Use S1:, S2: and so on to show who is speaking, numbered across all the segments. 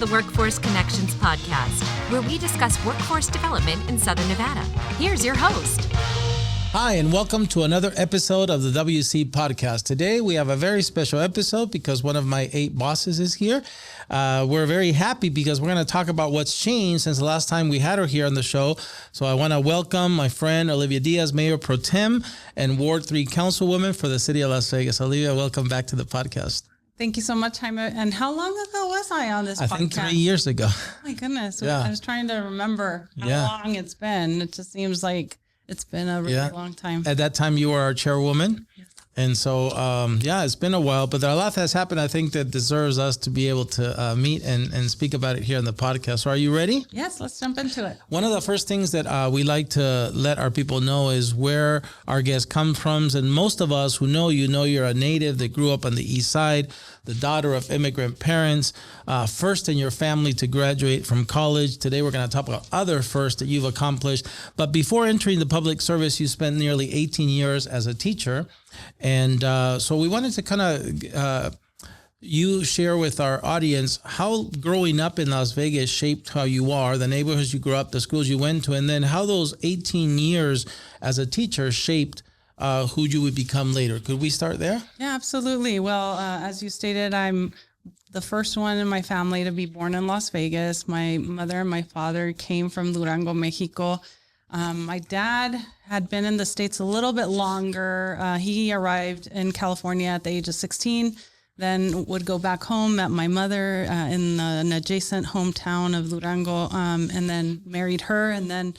S1: the Workforce Connections podcast, where we discuss workforce development in Southern Nevada. Here's your host.
S2: Hi, and welcome to another episode of the WC podcast. Today, we have a very special episode because one of my 8 bosses is here. We're very happy because we're going to talk about what's changed since the last time we had her here on the show. So I want to welcome my friend, Olivia Diaz, Mayor Pro Tem and Ward 3 Councilwoman for the City of Las Vegas. Olivia, welcome back to the podcast.
S3: Thank you so much, Jaime. And how long ago was I on this podcast?
S2: I think 3 years ago.
S3: Oh my goodness. Yeah. I was trying to remember how long it's been. It just seems like it's been a really long time. At
S2: that time, you were our chairwoman.
S3: Yes.
S2: And so, it's been a while, but a lot has happened, I think, that deserves us to be able to meet and speak about it here on the podcast. So are you ready?
S3: Yes, let's jump into it.
S2: One of the first things that we like to let our people know is where our guests come from. And most of us who know you're a native that grew up on the Eastside, the daughter of immigrant parents, first in your family to graduate from college. Today, we're going to talk about other firsts that you've accomplished. But before entering the public service, you spent nearly 18 years as a teacher. And so we wanted to kind of you share with our audience how growing up in Las Vegas shaped how you are, the neighborhoods you grew up, the schools you went to, and then how those 18 years as a teacher shaped who you would become later. Could we start there?
S3: Yeah, absolutely. Well, as you stated, I'm the first one in my family to be born in Las Vegas. My mother and my father came from Durango, Mexico. My dad had been in the States a little bit longer. He arrived in California at the age of 16, then would go back home, met my mother in an adjacent hometown of Durango, and then married her, and then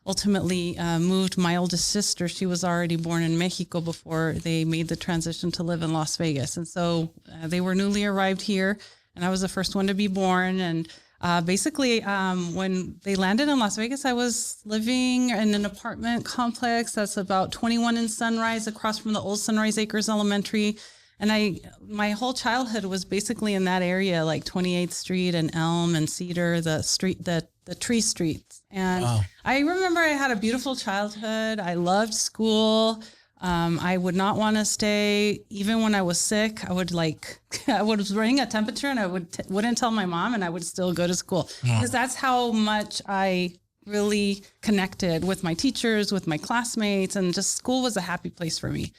S3: ultimately moved my oldest sister. She was already born in Mexico before they made the transition to live in Las Vegas. And so they were newly arrived here, and I was the first one to be born. And basically, when they landed in Las Vegas, I was living in an apartment complex that's about 21 in Sunrise, across from the old Sunrise Acres Elementary. And my whole childhood was basically in that area, like 28th Street and Elm and Cedar, the tree streets. And wow. I remember I had a beautiful childhood. I loved school. I would not want to stay. Even when I was sick, I would ring a temperature and I wouldn't tell my mom, and I would still go to school because that's how much I really connected with my teachers, with my classmates, and just school was a happy place for me.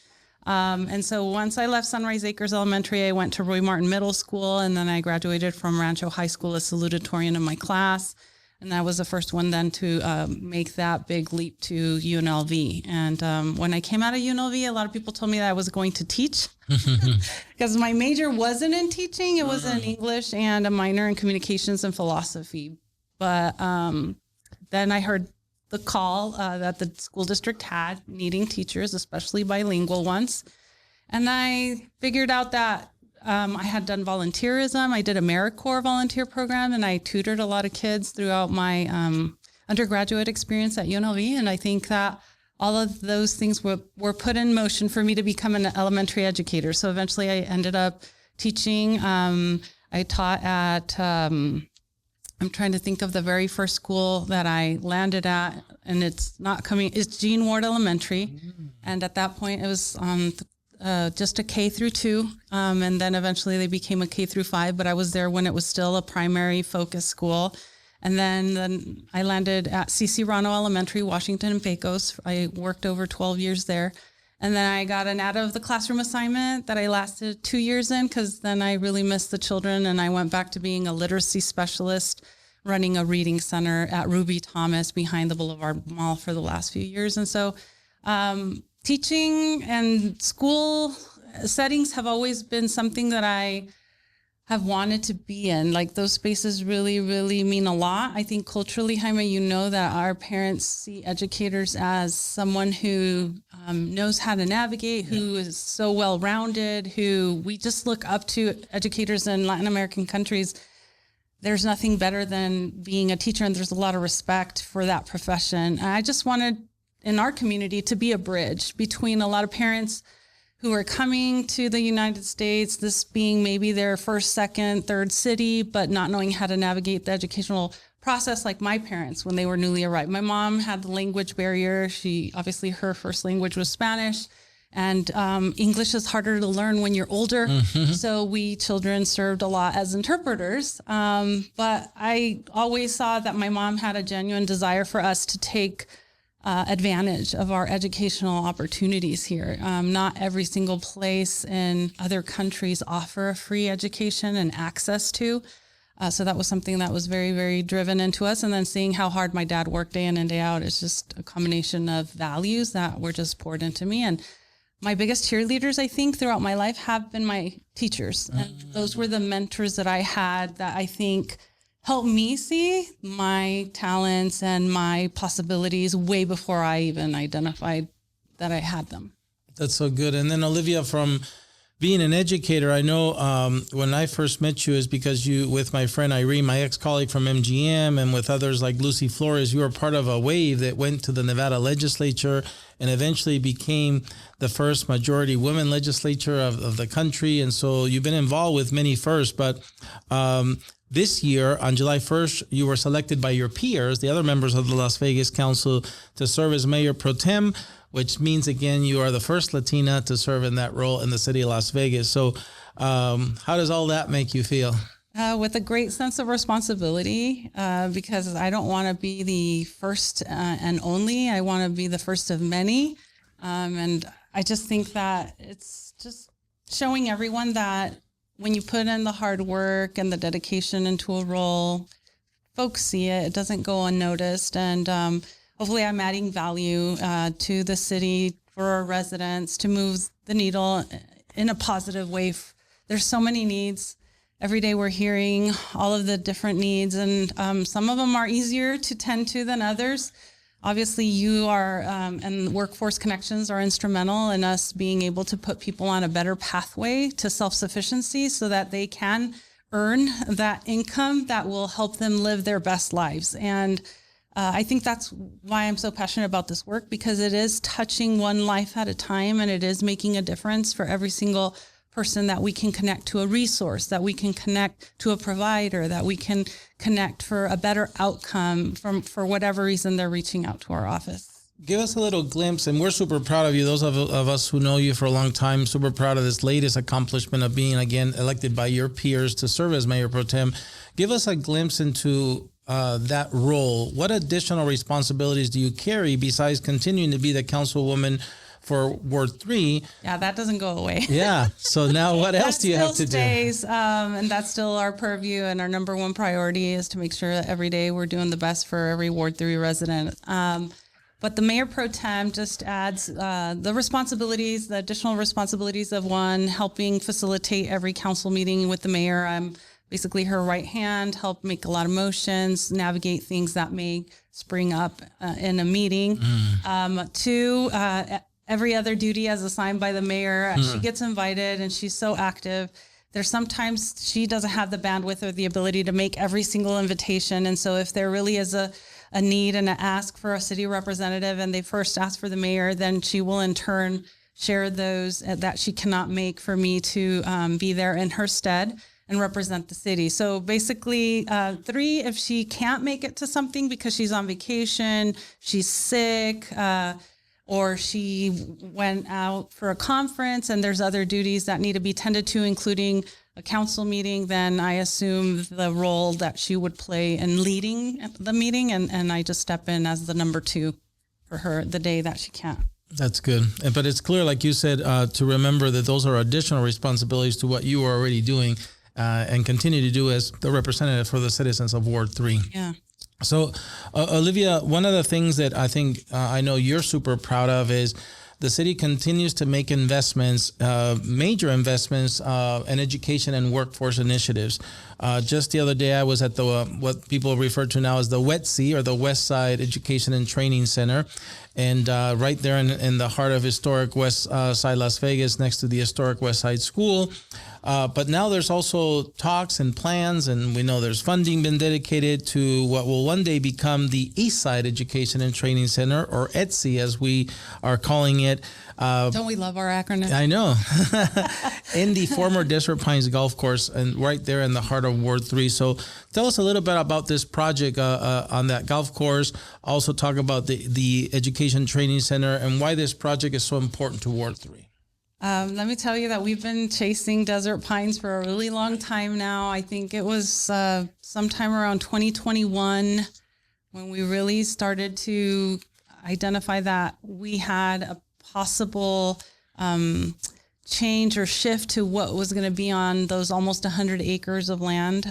S3: And so once I left Sunrise Acres Elementary, I went to Roy Martin Middle School, and then I graduated from Rancho High School as salutatorian in my class. And I was the first one then to make that big leap to UNLV. And when I came out of UNLV, a lot of people told me that I was going to teach because my major wasn't in teaching. It was in English and a minor in communications and philosophy. But then I heard the call that the school district had needing teachers, especially bilingual ones. And I figured out that I had done volunteerism. I did a AmeriCorps volunteer program, and I tutored a lot of kids throughout my undergraduate experience at UNLV. And I think that all of those things were put in motion for me to become an elementary educator. So eventually I ended up teaching. I taught at, I'm trying to think of the very first school that I landed at, and it's Gene Ward Elementary. Mm. And at that point it was just a K through 2. And then eventually they became a K through 5, but I was there when it was still a primary focus school. And then I landed at CC Rano Elementary, Washington and Pecos. I worked over 12 years there. And then I got an out of the classroom assignment that I lasted 2 years in, because then I really missed the children. And I went back to being a literacy specialist, running a reading center at Ruby Thomas behind the Boulevard Mall for the last few years. And so, teaching and school settings have always been something that I have wanted to be in. Like, those spaces really, really mean a lot. I think culturally, Jaime, you know that our parents see educators as someone who knows how to navigate, who is so well-rounded, who we just look up to. Educators in Latin American countries, there's nothing better than being a teacher, and there's a lot of respect for that profession. And I just wanted in our community to be a bridge between a lot of parents who are coming to the United States, this being maybe their first, second, third city, but not knowing how to navigate the educational process like my parents when they were newly arrived. My mom had the language barrier. Obviously her first language was Spanish. And English is harder to learn when you're older. So we children served a lot as interpreters. But I always saw that my mom had a genuine desire for us to take advantage of our educational opportunities here. Not every single place in other countries offer a free education and access to. So that was something that was very, very driven into us. And then seeing how hard my dad worked day in and day out is just a combination of values that were just poured into me. And my biggest cheerleaders, I think, throughout my life have been my teachers. And those were the mentors that I had that I think helped me see my talents and my possibilities way before I even identified that I had them.
S2: That's so good. And then Olivia, from being an educator, I know when I first met you is because you, with my friend Irene, my ex-colleague from MGM, and with others like Lucy Flores, you were part of a wave that went to the Nevada legislature and eventually became the first majority women legislature of the country. And so you've been involved with many firsts, but this year, on July 1st, you were selected by your peers, the other members of the Las Vegas Council, to serve as Mayor Pro Tem, which means, again, you are the first Latina to serve in that role in the city of Las Vegas. So how does all that make you feel?
S3: With a great sense of responsibility, because I don't want to be the first and only. I want to be the first of many. And I just think that it's just showing everyone that when you put in the hard work and the dedication into a role, folks see it. It doesn't go unnoticed. And hopefully I'm adding value to the city for our residents to move the needle in a positive way. There's so many needs. Every day we're hearing all of the different needs, and some of them are easier to tend to than others. Obviously, you are, and Workforce Connections are instrumental in us being able to put people on a better pathway to self-sufficiency so that they can earn that income that will help them live their best lives. And I think that's why I'm so passionate about this work, because it is touching one life at a time, and it is making a difference for every single person that we can connect to a resource, that we can connect to a provider, that we can connect for a better outcome for whatever reason they're reaching out to our office.
S2: Give us a little glimpse, and we're super proud of you. Those of us who know you for a long time, super proud of this latest accomplishment of being, again, elected by your peers to serve as Mayor Pro Tem. Give us a glimpse into that role. What additional responsibilities do you carry besides continuing to be the councilwoman for Ward 3?
S3: Yeah, that doesn't go away.
S2: Yeah. So now what else do you have to
S3: do? And that's still our purview, and our number one priority is to make sure that every day we're doing the best for every Ward 3 resident. But the Mayor Pro Tem just adds the responsibilities, the additional responsibilities of one, helping facilitate every council meeting with the mayor. I'm basically her right hand, help make a lot of motions, navigate things that may spring up in a meeting. Two, every other duty as assigned by the mayor. She gets invited and she's so active. There's sometimes she doesn't have the bandwidth or the ability to make every single invitation. And so if there really is a need and an ask for a city representative and they first ask for the mayor, then she will in turn share those that she cannot make for me to be there in her stead and represent the city. So basically, 3, if she can't make it to something because she's on vacation, she's sick, or she went out for a conference and there's other duties that need to be tended to, including a council meeting, then I assume the role that she would play in leading the meeting, and I just step in as the number 2 for her the day that she can't.
S2: That's good. But it's clear, like you said, to remember that those are additional responsibilities to what you are already doing and continue to do as the representative for the citizens of Ward 3.
S3: Yeah.
S2: So, Olivia, one of the things that I think I know you're super proud of is the city continues to make investments, major investments in education and workforce initiatives. Just the other day, I was at the what people refer to now as the Westside, or the Westside Education and Training Center, and right there in the heart of historic Westside, Las Vegas, next to the historic Westside School. But now there's also talks and plans, and we know there's funding been dedicated to what will one day become the Eastside Education and Training Center, or ETSI as we are calling it.
S3: Don't we love our acronym?
S2: I know. In the former Desert Pines Golf Course, and right there in the heart of Ward 3. So tell us a little bit about this project on that golf course. Also talk about the Education Training Center and why this project is so important to Ward 3.
S3: Let me tell you that we've been chasing Desert Pines for a really long time now. I think it was sometime around 2021 when we really started to identify that we had a possible change or shift to what was going to be on those almost 100 acres of land.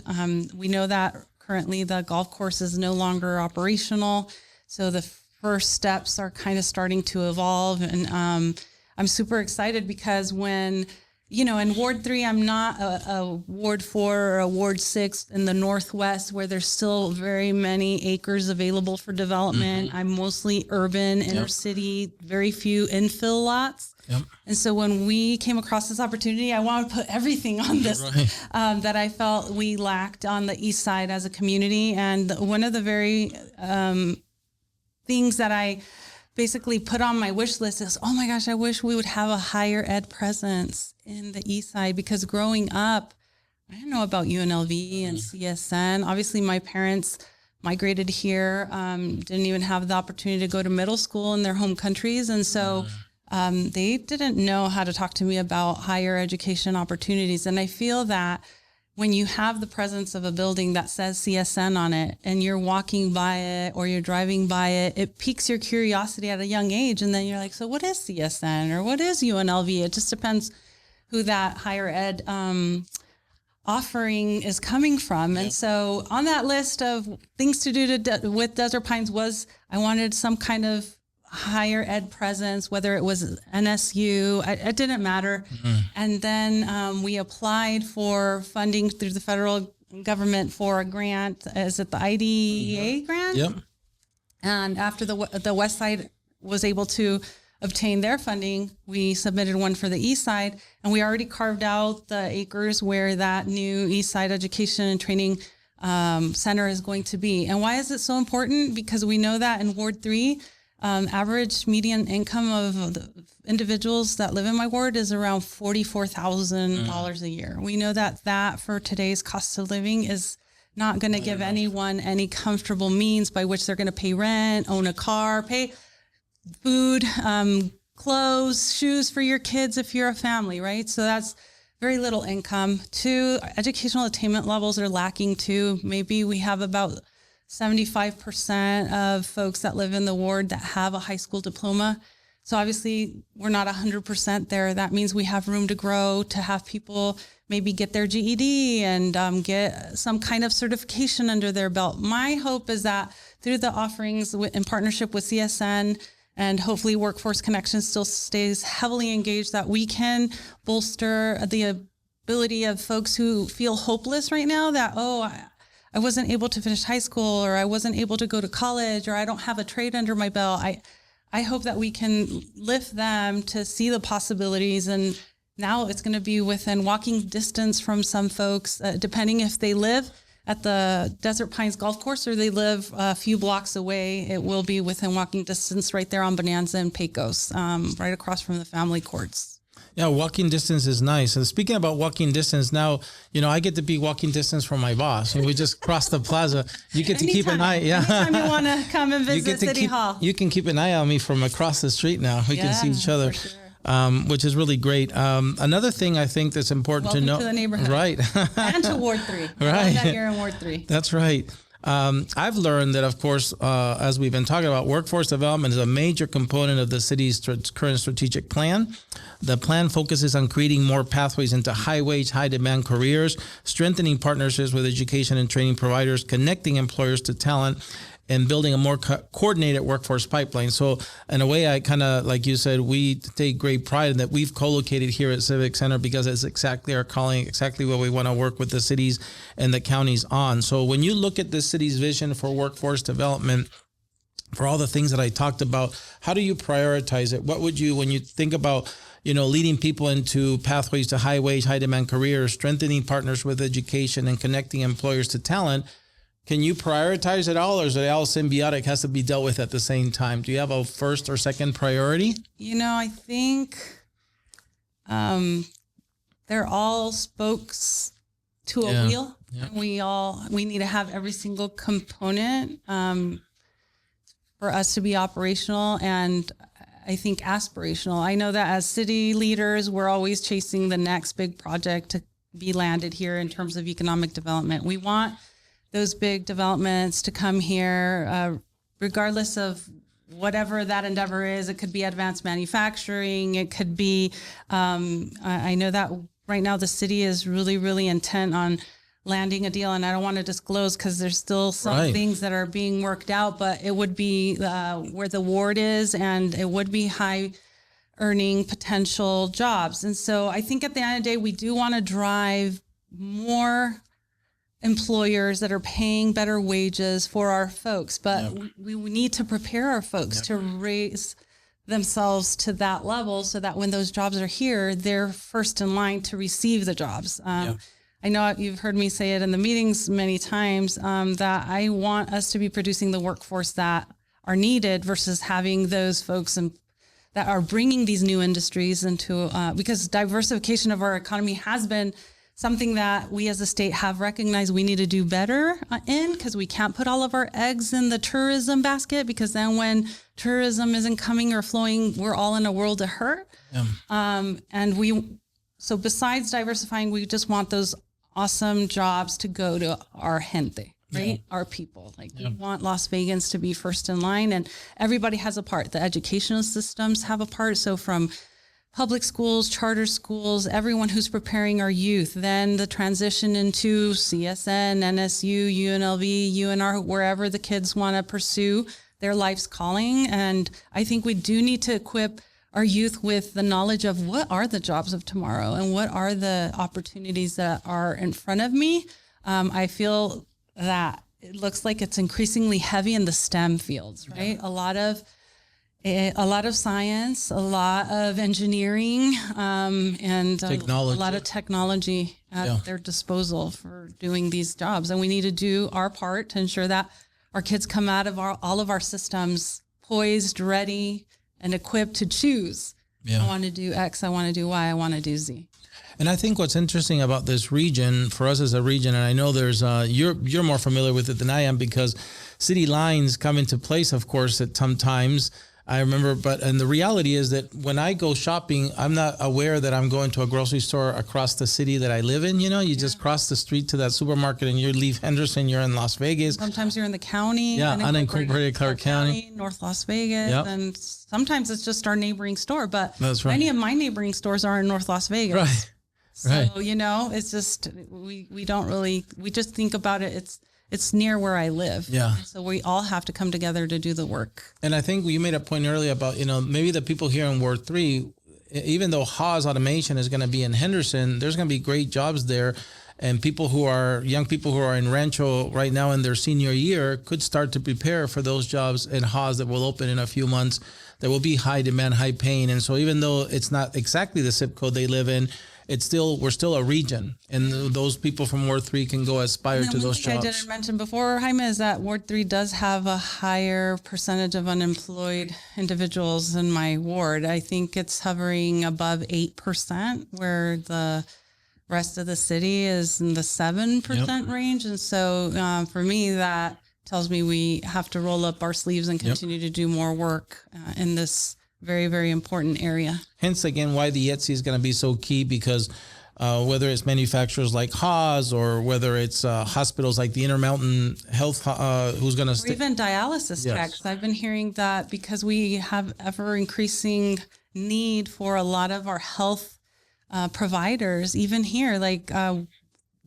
S3: We know that currently the golf course is no longer operational. So the first steps are kind of starting to evolve. And I'm super excited because when, in Ward 3, I'm not a Ward 4 or a Ward 6 in the Northwest where there's still very many acres available for development. Mm-hmm. I'm mostly urban, inner city, very few infill lots. Yep. And so when we came across this opportunity, I wanted to put everything on this that I felt we lacked on the East Side as a community. And one of the very things that I basically put on my wish list is, oh my gosh, I wish we would have a higher ed presence in the East Side, because growing up, I didn't know about UNLV and CSN. Obviously, my parents migrated here, didn't even have the opportunity to go to middle school in their home countries. And so they didn't know how to talk to me about higher education opportunities. And I feel that when you have the presence of a building that says CSN on it and you're walking by it or you're driving by it, it piques your curiosity at a young age. And then you're like, so what is CSN or what is UNLV? It just depends who that higher ed offering is coming from. And so on that list of things to do with Desert Pines was I wanted some kind of higher ed presence, whether it was NSU, it didn't matter. Mm-hmm. And then we applied for funding through the federal government for a grant. Is it the IDEA grant?
S2: Yep.
S3: And after the Westside was able to obtain their funding, we submitted one for the East Side, and we already carved out the acres where that new East Side Education and Training Center is going to be. And why is it so important? Because we know that in Ward 3, average median income of the individuals that live in my ward is around $44,000 a year. We know that for today's cost of living is not going to give anyone any comfortable means by which they're going to pay rent, own a car, pay food, clothes, shoes for your kids if you're a family, right? So that's very little income. 2, educational attainment levels are lacking too. Maybe we have about 75% of folks that live in the ward that have a high school diploma. So obviously we're not 100% there. That means we have room to grow, to have people maybe get their GED and get some kind of certification under their belt. My hope is that through the offerings in partnership with CSN and hopefully Workforce Connections still stays heavily engaged, that we can bolster the ability of folks who feel hopeless right now that, I wasn't able to finish high school, or I wasn't able to go to college, or I don't have a trade under my belt. I hope that we can lift them to see the possibilities. And now it's going to be within walking distance from some folks, depending if they live at the Desert Pines Golf Course or they live a few blocks away. It will be within walking distance right there on Bonanza and Pecos, right across from the family courts.
S2: Yeah, walking distance is nice. And speaking about walking distance, now, I get to be walking distance from my boss. And we just crossed the plaza. You get to keep an eye. Yeah.
S3: Anytime you want to come and visit City Hall.
S2: You can keep an eye on me from across the street now. We can see each other, for sure. Which is really great. Another thing I think that's important to know.
S3: Welcome to the neighborhood.
S2: Right.
S3: And to Ward 3.
S2: Right.
S3: I love that you're in Ward 3.
S2: That's right. I've learned that, of course, as we've been talking about, workforce development is a major component of the city's current strategic plan. The plan focuses on creating more pathways into high-wage, high-demand careers, strengthening partnerships with education and training providers, connecting employers to talent, and building a more coordinated workforce pipeline. So in a way, I kind of, like you said, we take great pride in that we've co-located here at Civic Center because it's exactly our calling, exactly what we want to work with the cities and the counties on. So when you look at the city's vision for workforce development, for all the things that I talked about, how do you prioritize it? What would you, when you think about, leading people into pathways to high wage, high demand careers, strengthening partners with education, and connecting employers to talent. Can you prioritize it all, or is it all symbiotic, has to be dealt with at the same time? Do you have a first or second priority?
S3: I think they're all spokes to a wheel. Yeah. We need to have every single component for us to be operational and I think aspirational. I know that as city leaders, we're always chasing the next big project to be landed here in terms of economic development. We want those big developments to come here, regardless of whatever that endeavor is. It could be advanced manufacturing. It could be, I know that right now the city is really, really intent on landing a deal, and I don't want to disclose because there's still some things that are being worked out, but it would be where the ward is, and it would be high earning potential jobs. And so I think at the end of the day, we do want to drive more employers that are paying better wages for our folks, but we need to prepare our folks to raise themselves to that level so that when those jobs are here, they're first in line to receive the jobs. I know you've heard me say it in the meetings many times, that I want us to be producing the workforce that are needed versus having those folks that are bringing these new industries into, because diversification of our economy has been something that we as a state have recognized we need to do better in, because we can't put all of our eggs in the tourism basket, because then when tourism isn't coming or flowing, we're all in a world of hurt. So besides diversifying, we just want those awesome jobs to go to our gente, right? Our people. We want Las Vegans to be first in line, and everybody has a part. The educational systems have a part. So from public schools, charter schools, everyone who's preparing our youth, then the transition into CSN, NSU, UNLV, UNR, wherever the kids want to pursue their life's calling. And I think we do need to equip our youth with the knowledge of what are the jobs of tomorrow and what are the opportunities that are in front of me. I feel that it looks like it's increasingly heavy in the STEM fields, right? A lot of science, a lot of engineering, and
S2: technology.
S3: A lot of technology at their disposal for doing these jobs. And we need to do our part to ensure that our kids come out of all of our systems poised, ready, and equipped to choose. I want to do X, I want to do Y, I want to do Z.
S2: And I think what's interesting about this region, for us as a region, and I know there's you're more familiar with it than I am, because city lines come into place, of course, at some times. I remember, and the reality is that when I go shopping, I'm not aware that I'm going to a grocery store across the city that I live in. You just cross the street to that supermarket and you leave Henderson, you're in Las Vegas.
S3: Sometimes you're in the county.
S2: Unincorporated Clark County.
S3: North Las Vegas. And sometimes it's just our neighboring store, but
S2: that's right.
S3: Many of my neighboring stores are in North Las Vegas.
S2: Right.
S3: So, it's just, we don't really, we just think about it. It's near where I live. So we all have to come together to do the work. And
S2: I think you made a point earlier about, maybe the people here in Ward 3, even though Haas Automation is going to be in Henderson, there's going to be great jobs there. And young people who are in Rancho right now in their senior year could start to prepare for those jobs in Haas that will open in a few months. That will be high demand, high paying. And so even though it's not exactly the zip code they live in, we're still a region, and those people from Ward 3 can go aspire to those jobs.
S3: I didn't mention before, Jaime, is that Ward 3 does have a higher percentage of unemployed individuals in my ward. I think it's hovering above 8%, where the rest of the city is in the 7% range. And so for me, that tells me we have to roll up our sleeves and continue to do more work in this very, very important area. Hence,
S2: again, why the ETSI is going to be so key, because whether it's manufacturers like Haas or whether it's hospitals like the Intermountain Health, who's going to...
S3: Or even dialysis techs. I've been hearing that because we have ever increasing need for a lot of our health providers, even here,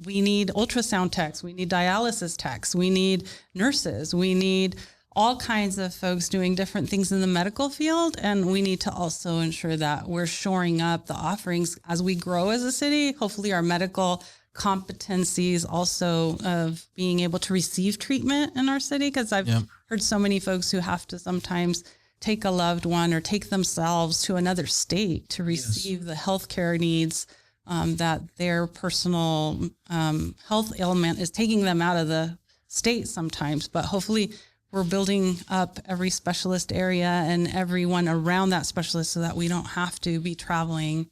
S3: we need ultrasound techs, we need dialysis techs, we need nurses, we need all kinds of folks doing different things in the medical field. And we need to also ensure that we're shoring up the offerings as we grow as a city. Hopefully our medical competencies also of being able to receive treatment in our city. Because I've heard so many folks who have to sometimes take a loved one or take themselves to another state to receive the healthcare needs that their personal health ailment is taking them out of the state sometimes. But hopefully we're building up every specialist area and everyone around that specialist so that we don't have to be traveling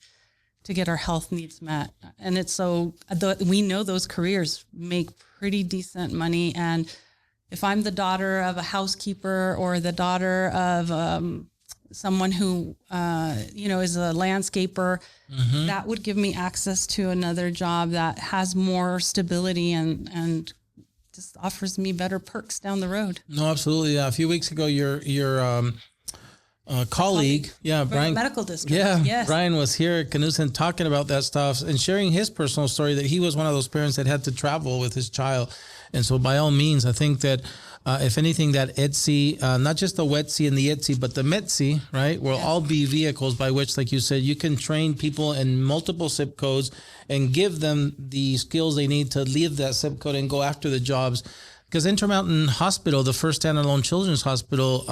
S3: to get our health needs met. And it's we know those careers make pretty decent money. And if I'm the daughter of a housekeeper or the daughter of someone who, is a landscaper, that would give me access to another job that has more stability and just offers me better perks down the road.
S2: No, absolutely. A few weeks ago, your colleague, Brian,
S3: medical district.
S2: Brian was here at Canusan talking about that stuff and sharing his personal story that he was one of those parents that had to travel with his child. And so by all means, I think that if anything, that ETSI, not just the WETSI and the ITSI, but the METSI, right, will all be vehicles by which, like you said, you can train people in multiple zip codes and give them the skills they need to leave that zip code and go after the jobs. Because Intermountain Hospital, the first standalone children's hospital,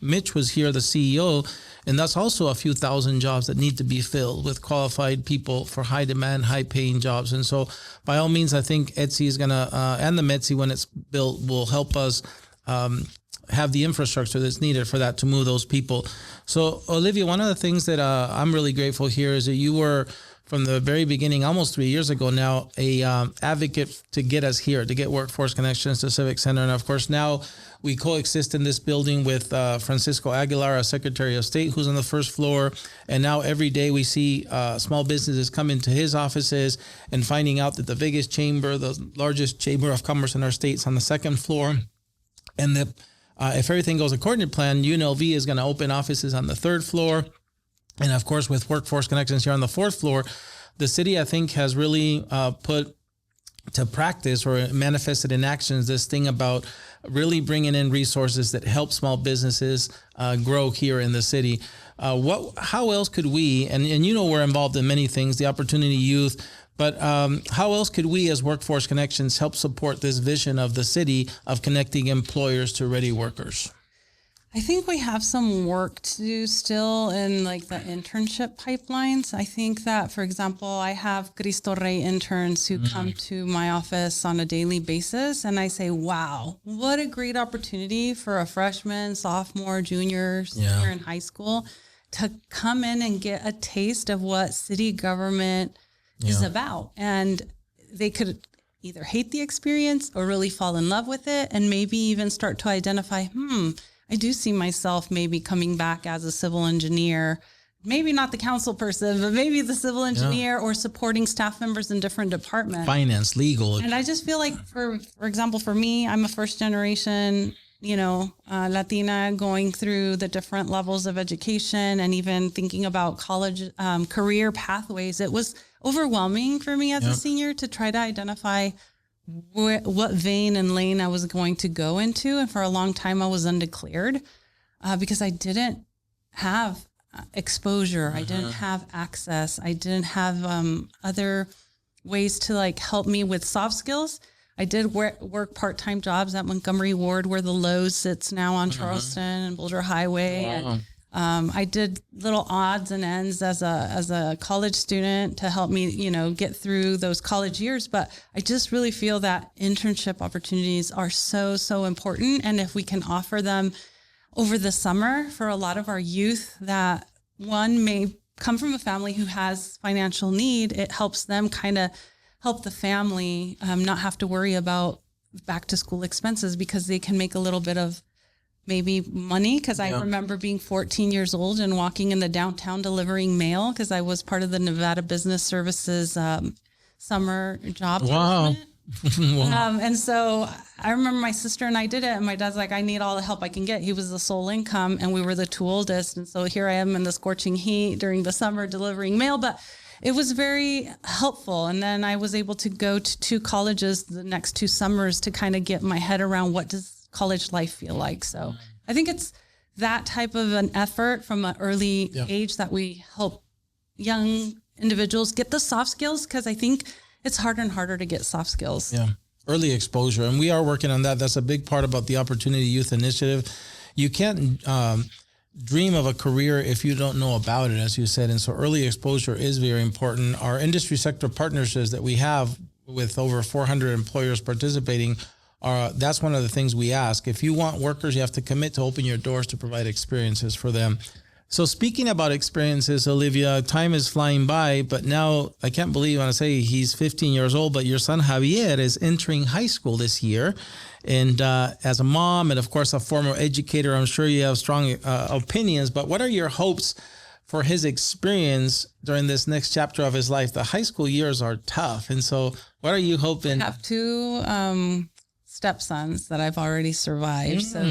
S2: Mitch was here, the CEO, and that's also a few thousand jobs that need to be filled with qualified people for high demand, high paying jobs. And so by all means, I think ETSI is going to, and the METSI when it's built, will help us have the infrastructure that's needed for that to move those people. So Olivia, one of the things that I'm really grateful here is that you were, from the very beginning, almost 3 years ago now, a advocate to get us here, to get Workforce Connections to Civic Center. And of course, now we coexist in this building with Francisco Aguilar, our Secretary of State, who's on the first floor. And now every day we see small businesses come into his offices and finding out that the biggest chamber, the largest chamber of commerce in our state, is on the second floor. And that if everything goes according to plan, UNLV is going to open offices on the third floor. And of course, with Workforce Connections here on the fourth floor, the city, I think, has really put to practice or manifested in actions this thing about really bringing in resources that help small businesses grow here in the city. How else could we, and we're involved in many things, the Opportunity Youth, but how else could we as Workforce Connections help support this vision of the city of connecting employers to ready workers?
S3: I think we have some work to do still in like the internship pipelines. I think that, for example, I have Cristo Rey interns who come to my office on a daily basis, and I say, wow, what a great opportunity for a freshman, sophomore, junior, senior in high school to come in and get a taste of what city government is about. And they could either hate the experience or really fall in love with it, and maybe even start to identify, I do see myself maybe coming back as a civil engineer, maybe not the council person, but maybe the civil engineer or supporting staff members in different departments.
S2: Finance, legal.
S3: And I just feel like, for example, for me, I'm a first generation, Latina going through the different levels of education and even thinking about college career pathways. It was overwhelming for me as a senior to try to identify what vein and lane I was going to go into. And for a long time, I was undeclared because I didn't have exposure. I didn't have access. I didn't have other ways to help me with soft skills. I did work part-time jobs at Montgomery Ward, where the Lowe's sits now on Charleston and Boulder Highway.
S2: Wow.
S3: And I did little odds and ends as a college student to help me, get through those college years. But I just really feel that internship opportunities are so, so important. And if we can offer them over the summer for a lot of our youth that one may come from a family who has financial need, it helps them kind of help the family not have to worry about back to school expenses because they can make a little bit of maybe money. Because I remember being 14 years old and walking in the downtown delivering mail because I was part of the Nevada Business Services summer job.
S2: Wow.
S3: And so I remember my sister and I did it, and my dad's like, I need all the help I can get. He was the sole income and we were the two oldest. And so here I am in the scorching heat during the summer delivering mail, but it was very helpful. And then I was able to go to 2 colleges the next 2 summers to kind of get my head around what does college life feel like. So I think it's that type of an effort from an early age that we help young individuals get the soft skills, because I think it's harder and harder to get soft skills.
S2: Yeah. Early exposure. And we are working on that. That's a big part about the Opportunity Youth Initiative you can't dream of a career if you don't know about it, as you said. And so early exposure is very important. Our industry sector partnerships that we have with over 400 employers participating, that's one of the things we ask. If you want workers, you have to commit to open your doors to provide experiences for them. So speaking about experiences, Olivia, time is flying by, but now I can't believe when I say he's 15 years old, but your son Javier is entering high school this year. And as a mom and, of course, a former educator, I'm sure you have strong opinions, but what are your hopes for his experience during this next chapter of his life? The high school years are tough. And so what are you hoping?
S3: I have two stepsons that I've already survived. So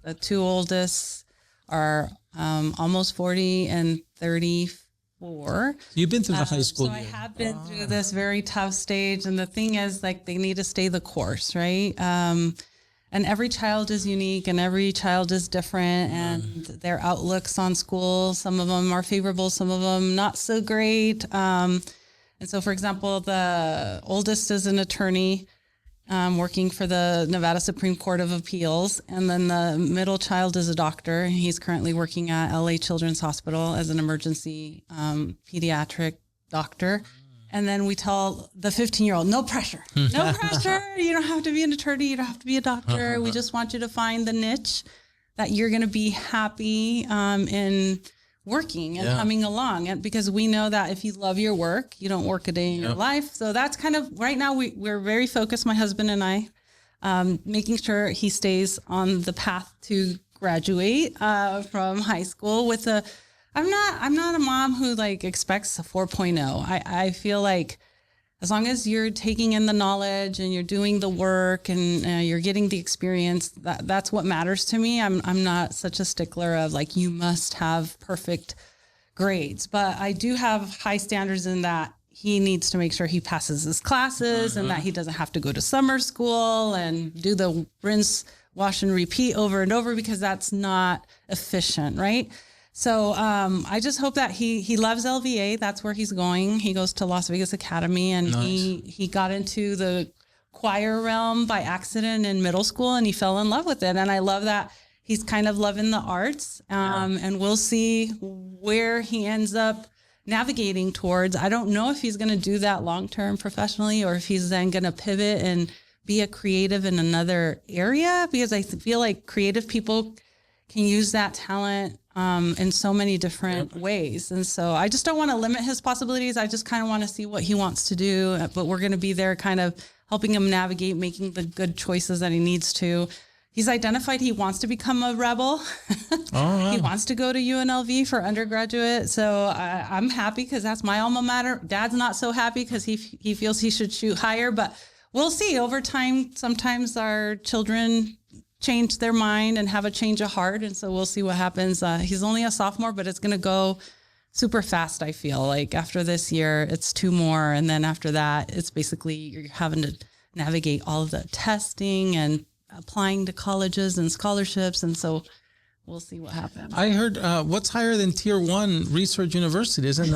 S3: the two oldest are almost 40 and 34.
S2: You've been through the high school
S3: So
S2: year.
S3: I have been through this very tough stage. And the thing is, like, they need to stay the course, right? And every child is unique and every child is different, and their outlooks on school, some of them are favorable, some of them not so great. And so, for example, the oldest is an attorney working for the Nevada Supreme Court of Appeals. And then the middle child is a doctor. He's currently working at LA Children's Hospital as an emergency pediatric doctor. And then we tell the 15-year-old, no pressure, no pressure. You don't have to be an attorney. You don't have to be a doctor. We just want you to find the niche that you're going to be happy in working and coming along. And because we know that if you love your work, you don't work a day in your life. So that's kind of right now we're very focused, my husband and I, making sure he stays on the path to graduate from high school with I'm not a mom who like expects a 4.0. I feel like as long as you're taking in the knowledge and you're doing the work and you're getting the experience, that's what matters to me. I'm not such a stickler of like, you must have perfect grades, but I do have high standards in that he needs to make sure he passes his classes and that he doesn't have to go to summer school and do the rinse, wash and repeat over and over, because that's not efficient, right? So I just hope that he loves LVA. That's where he's going. He goes to Las Vegas Academy, and he got into the choir realm by accident in middle school, and he fell in love with it. And I love that he's kind of loving the arts, and we'll see where he ends up navigating towards. I don't know if he's going to do that long-term professionally, or if he's then going to pivot and be a creative in another area, because I feel like creative people can use that talent in so many different ways. And so I just don't want to limit his possibilities. I just kind of want to see what he wants to do, but we're going to be there kind of helping him navigate, making the good choices that he needs to. He's identified he wants to become a rebel. He wants to go to UNLV for undergraduate. So I'm happy because that's my alma mater. Dad's not so happy because he feels he should shoot higher, but we'll see over time. Sometimes our children change their mind and have a change of heart. And so we'll see what happens. He's only a sophomore, but it's going to go super fast. I feel like after this year, it's 2 more. And then after that, it's basically you're having to navigate all of the testing and applying to colleges and scholarships. And so we'll see what happens.
S2: I heard what's higher than Tier 1 research university? Isn't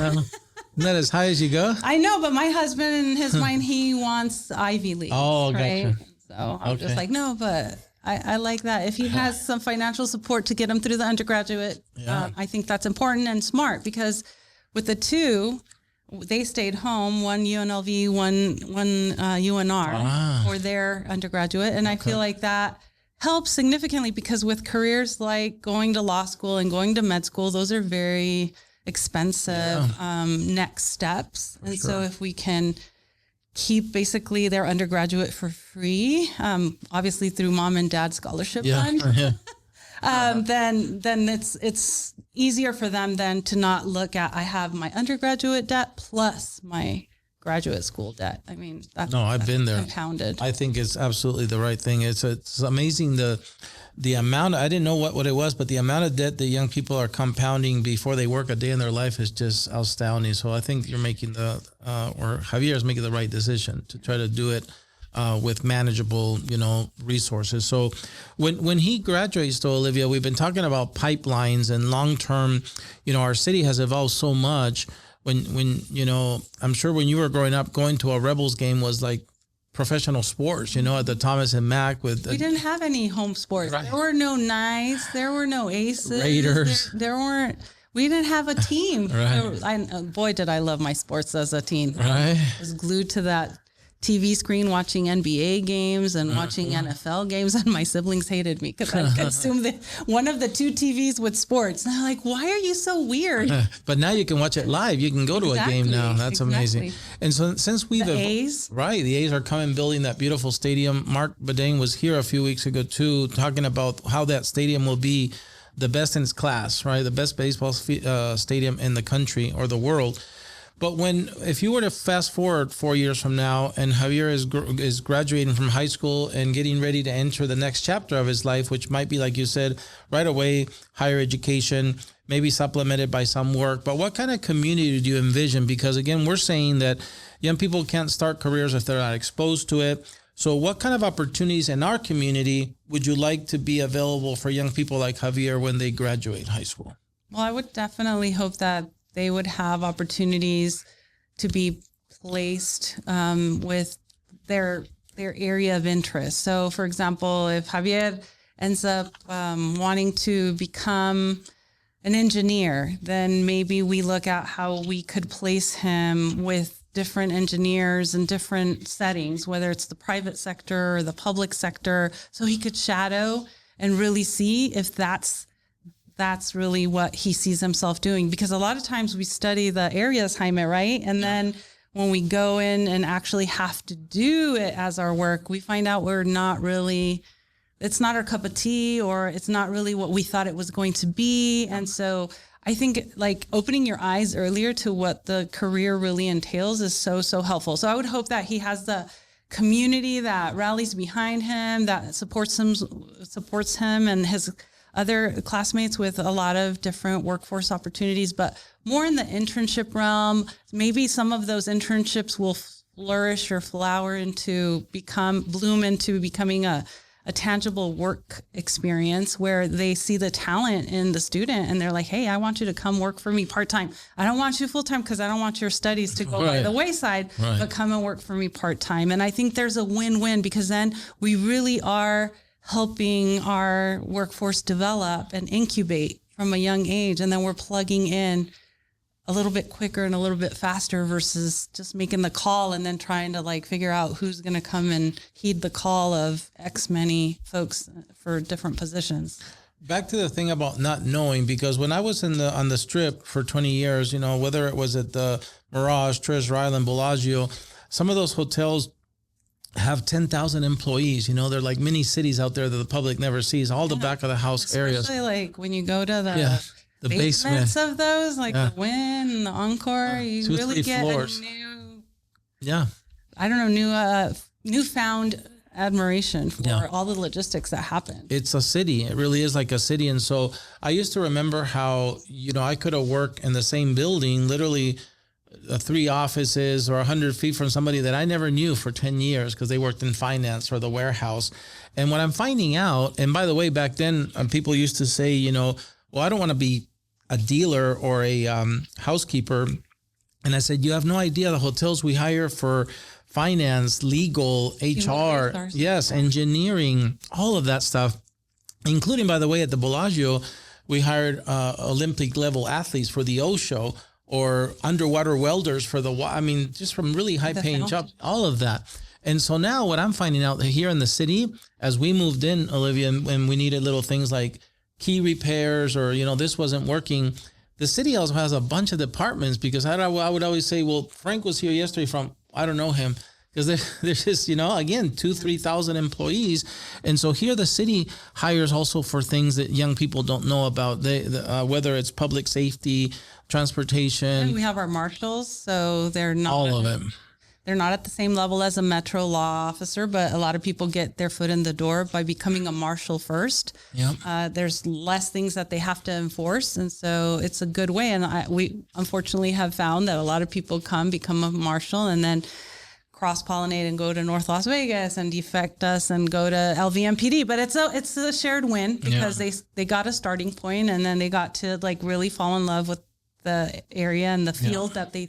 S2: that as high as you go?
S3: I know, but my husband, in his mind, he wants Ivy League.
S2: Oh,
S3: right?
S2: gotcha.
S3: So I'm just like, no, but I like that. If he has some financial support to get him through the undergraduate, I think that's important and smart, because with the two, they stayed home, one UNLV, one UNR for their undergraduate. And I feel like that helps significantly, because with careers like going to law school and going to med school, those are very expensive next steps. And so if we can keep basically their undergraduate for free, obviously through mom and dad scholarship fund, then it's easier for them then to not look at, I have my undergraduate debt plus my graduate school debt. I mean,
S2: I've been there.
S3: Compounded.
S2: I think it's absolutely the right thing. It's amazing the amount. I didn't know what it was, but the amount of debt that young people are compounding before they work a day in their life is just astounding. So I think you're making Javier is making the right decision to try to do it with manageable, resources. So when he graduates, though, Olivia, we've been talking about pipelines and long-term, our city has evolved so much. When I'm sure when you were growing up, going to a Rebels game was like professional sports, at the Thomas and Mack with
S3: we didn't have any home sports.
S2: Right.
S3: There were no Knights. There were no Aces.
S2: Raiders.
S3: There weren't. We didn't have a team.
S2: Right.
S3: Boy, did I love my sports as a teen.
S2: Right.
S3: I was glued to that TV screen watching NBA games and watching NFL games, and my siblings hated me because I consumed one of the two TVs with sports. And they're like, why are you so weird?
S2: But now you can watch it live. You can go to a game now. That's amazing. And so since we've...
S3: The A's?
S2: Right. The A's are coming building that beautiful stadium. Mark Bedane was here a few weeks ago, too, talking about how that stadium will be the best in its class, right? The best baseball stadium in the country or the world. But if you were to fast forward 4 years from now, and Javier is graduating from high school and getting ready to enter the next chapter of his life, which might be, like you said, right away, higher education, maybe supplemented by some work. But what kind of community do you envision? Because again, we're saying that young people can't start careers if they're not exposed to it. So what kind of opportunities in our community would you like to be available for young people like Javier when they graduate high school?
S3: Well, I would definitely hope that they would have opportunities to be placed with their area of interest. So, for example, if Javier ends up wanting to become an engineer, then maybe we look at how we could place him with different engineers in different settings, whether it's the private sector or the public sector, so he could shadow and really see if that's really what he sees himself doing. Because a lot of times we study the areas, Jaime, right? And then when we go in and actually have to do it as our work, we find out it's not our cup of tea, or it's not really what we thought it was going to be. And so I think like opening your eyes earlier to what the career really entails is so, so helpful. So I would hope that he has the community that rallies behind him, that supports him and his other classmates with a lot of different workforce opportunities, but more in the internship realm. Maybe some of those internships will flourish or flower into bloom into becoming a tangible work experience where they see the talent in the student and they're like, hey, I want you to come work for me part-time. I don't want you full-time because I don't want your studies to go by the wayside, but come and work for me part-time. And I think there's a win-win, because then we really are helping our workforce develop and incubate from a young age. And then we're plugging in a little bit quicker and a little bit faster versus just making the call and then trying to like figure out who's going to come and heed the call of X many folks for different positions.
S2: Back to the thing about not knowing, because when I was on the Strip for 20 years, whether it was at the Mirage, Treasure Island, Bellagio, some of those hotels have 10,000 employees. They're like mini cities out there that the public never sees, all the back of the house areas.
S3: Especially like when you go to the basements of those, like the Wynn and the Encore, you
S2: 2,
S3: really
S2: 3
S3: get
S2: floors.
S3: a new, newfound admiration for all the logistics that happen.
S2: It's a city. It really is like a city. And so I used to remember how, I could have worked in the same building, literally 3 offices or 100 feet from somebody that I never knew for 10 years because they worked in finance or the warehouse. And what I'm finding out, and by the way, back then people used to say, well, I don't want to be a dealer or a housekeeper. And I said, you have no idea the hotels we hire for finance, legal, HR, engineering, all of that stuff, including, by the way, at the Bellagio, we hired Olympic level athletes for the O show, or underwater welders for just from really high paying jobs, all of that. And so now what I'm finding out here in the city, as we moved in, Olivia, and we needed little things like key repairs or, this wasn't working, the city also has a bunch of departments, because I would always say, well, Frank was here yesterday I don't know him, because there's just, again, 2,000-3,000 employees. And so here the city hires also for things that young people don't know about, whether it's public safety, transportation.
S3: And we have our marshals, so they're not
S2: all of them.
S3: They're not at the same level as a metro law officer, but a lot of people get their foot in the door by becoming a marshal first. Yep. There's less things that they have to enforce, and so it's a good way. And we unfortunately have found that a lot of people become a marshal, and then cross-pollinate and go to North Las Vegas and defect us and go to LVMPD. But it's a shared win, because they got a starting point, and then they got to like really fall in love with the area and the field that they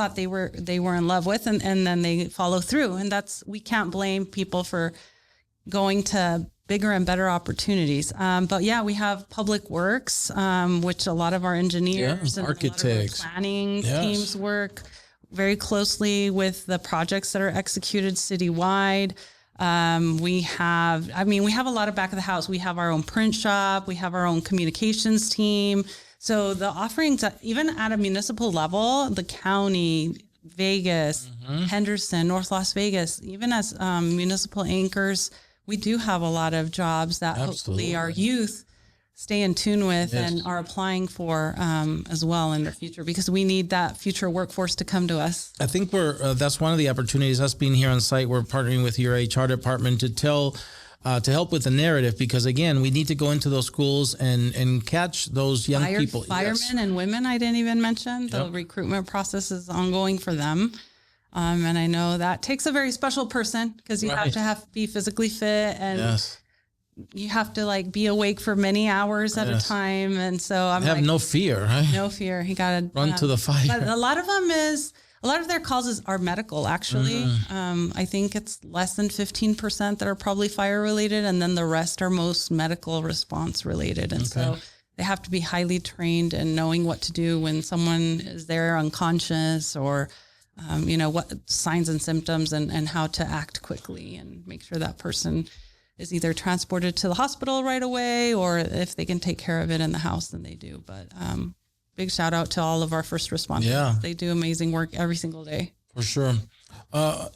S3: thought they were in love with, and then they follow through. And we can't blame people for going to bigger and better opportunities. But yeah, we have public works, which a lot of our engineers and
S2: architects,
S3: a lot of our planning teams work very closely with the projects that are executed citywide. We have a lot of back of the house. We have our own print shop. We have our own communications team. So the offerings, even at a municipal level, the county, Vegas, Henderson, North Las Vegas, even as municipal anchors, we do have a lot of jobs that hopefully our youth stay in tune with and are applying for as well in the future, because we need that future workforce to come to us.
S2: I think that's one of the opportunities, us being here on site. We're partnering with your HR department to help with the narrative, because again, we need to go into those schools and catch those young people.
S3: Firemen and women, I didn't even mention. The recruitment process is ongoing for them. And I know that takes a very special person, because you have to be physically fit, and you have to be awake for many hours at a time. And so I have
S2: no fear, right?
S3: No fear. You got to
S2: run to the fire.
S3: But a lot of their calls are medical, actually. I think it's less than 15% that are probably fire related, and then the rest are most medical response related. And so they have to be highly trained in knowing what to do when someone is there unconscious, or what signs and symptoms, and how to act quickly and make sure that person is either transported to the hospital right away, or if they can take care of it in the house, then they do. But big shout out to all of our first responders. Yeah. They do amazing work every single day.
S2: For sure.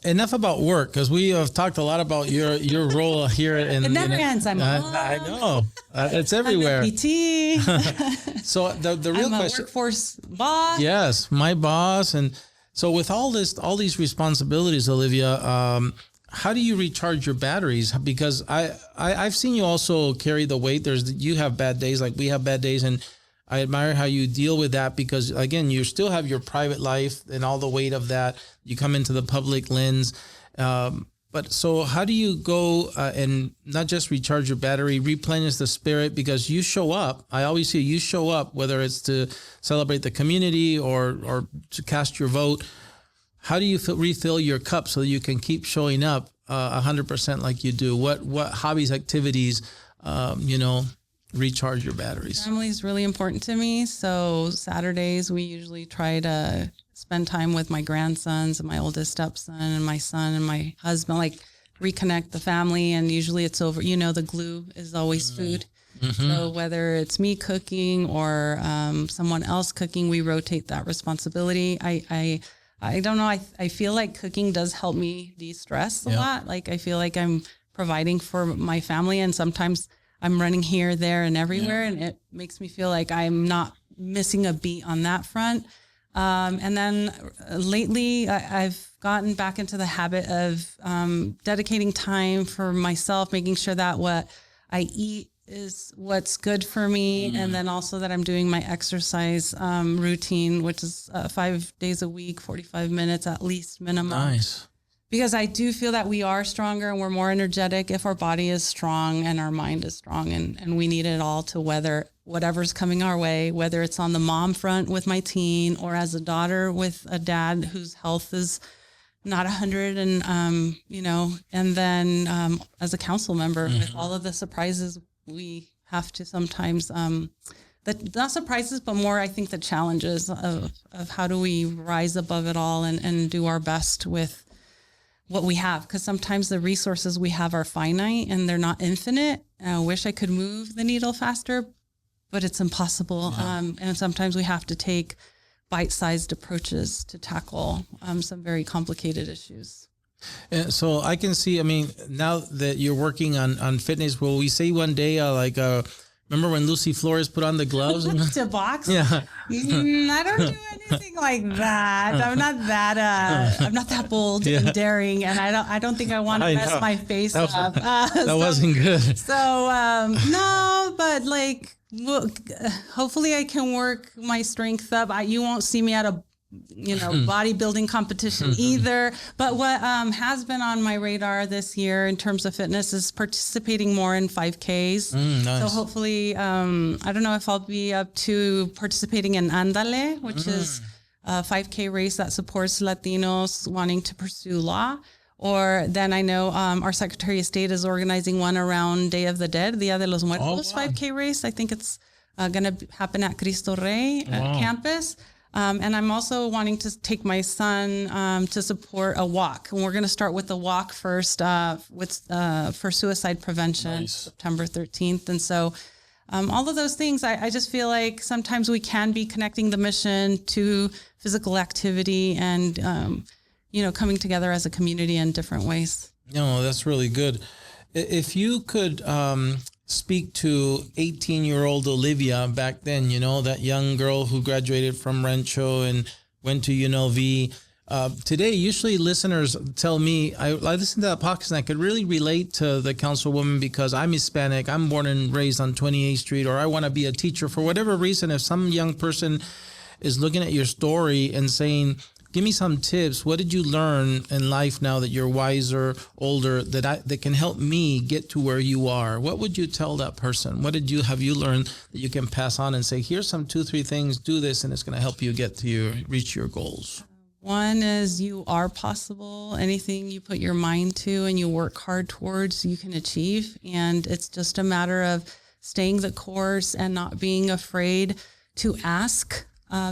S2: Enough about work, because we have talked a lot about your role here.
S3: It never ends. I
S2: know. It's everywhere.
S3: I'm a PT.
S2: So the real
S3: I'm
S2: question.
S3: A workforce boss.
S2: Yes, my boss. And so with all these responsibilities, Olivia, how do you recharge your batteries? Because I've seen you also carry the weight. You have bad days, like we have bad days, and I admire how you deal with that, because again, you still have your private life and all the weight of that. You come into the public lens. But so how do you go and not just recharge your battery, replenish the spirit? Because you show up. I always see you show up, whether it's to celebrate the community or to cast your vote. How do you refill your cup so that you can keep showing up 100% like you do? What hobbies, activities, recharge your batteries?
S3: Family is really important to me. So Saturdays, we usually try to spend time with my grandsons and my oldest stepson and my son and my husband, reconnect the family. And usually it's over, the glue is always food. Mm-hmm. So whether it's me cooking or someone else cooking, we rotate that responsibility. I don't know. I feel like cooking does help me de-stress a lot. I feel like I'm providing for my family, and sometimes I'm running here, there, and everywhere. And it makes me feel like I'm not missing a beat on that front. And then lately I've gotten back into the habit of dedicating time for myself, making sure that what I eat is what's good for me. And then also that I'm doing my exercise routine, which is 5 days a week, 45 minutes at least minimum.
S2: Nice.
S3: Because I do feel that we are stronger and we're more energetic if our body is strong and our mind is strong. And we need it all to weather whatever's coming our way, whether it's on the mom front with my teen, or as a daughter with a dad whose health is not 100. And, and then as a council member with all of the surprises, we have to sometimes, not surprises, but more, I think, the challenges of how do we rise above it all and do our best with what we have, because sometimes the resources we have are finite and they're not infinite. I wish I could move the needle faster, but it's impossible. And sometimes we have to take bite-sized approaches to tackle some very complicated issues.
S2: And so I can see, now that you're working on fitness, will we say one day, remember when Lucy Flores put on the gloves?
S3: To box?
S2: Yeah.
S3: I don't do anything like that. I'm not that bold and daring, and I don't think I want to mess my face up.
S2: That wasn't good.
S3: So, no, but hopefully I can work my strength up. You won't see me at a bodybuilding competition either. But what has been on my radar this year in terms of fitness is participating more in 5Ks.
S2: Nice.
S3: So hopefully, I don't know if I'll be up to participating in Andale, which is a 5K race that supports Latinos wanting to pursue law. Or then I know our Secretary of State is organizing one around Day of the Dead, Dia de los Muertos 5K race. I think it's going to happen at Cristo Rey campus. And I'm also wanting to take my son to support a walk. And we're going to start with the walk first for suicide prevention, September 13th. And so all of those things, I just feel like sometimes we can be connecting the mission to physical activity and, coming together as a community in different ways.
S2: No, that's really good. If you could speak to 18-year-old Olivia back then, that young girl who graduated from Rancho and went to UNLV. Today, usually listeners tell me, I listened to that podcast and I could really relate to the councilwoman because I'm Hispanic, I'm born and raised on 28th Street, or I want to be a teacher. For whatever reason, if some young person is looking at your story and saying, give me some tips. What did you learn in life now that you're wiser, older, that can help me get to where you are? What would you tell that person? What have you learned that you can pass on and say, here's some 2-3 things, do this, and it's going to help you reach your goals?
S3: One is you are possible. Anything you put your mind to and you work hard towards, you can achieve. And it's just a matter of staying the course and not being afraid to ask